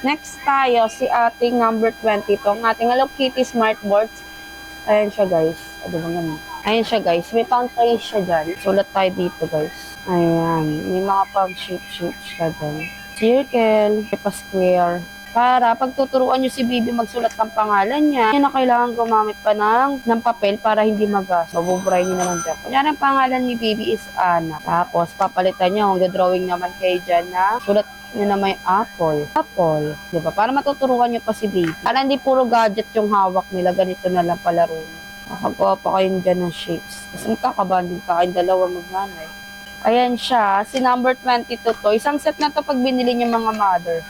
Next tayo, si ating number 20 to, ang ating Hello Kitty Smartboards. Ayan siya guys. Ano ba naman? Ayan siya guys. May pang-tray siya dyan. Sulat tayo dito guys. Ayan. May mga pang-shape siya dyan. Circle, pa-square. Para pag tuturuan nyo si Bibi magsulat ng pangalan niya, yun na kailangan gumamit pa ng papel para hindi magas. Mabubray nyo naman dyan. Kunyari ang pangalan ni Bibi is Ana. Tapos papalitan nyo, mag-drawing naman kayo dyan na sulat nyo na may apple. Apple. Diba? Para matuturuan nyo pa si Baby. Para hindi puro gadget yung hawak nila, ganito na lang palaro nyo. Makagawa pa kayo dyan ng shapes. Kasi magkakabanding ka kayong dalawa magnanay. Ayan siya, si number 22 to. Isang set na to pag binili niyo mga mother.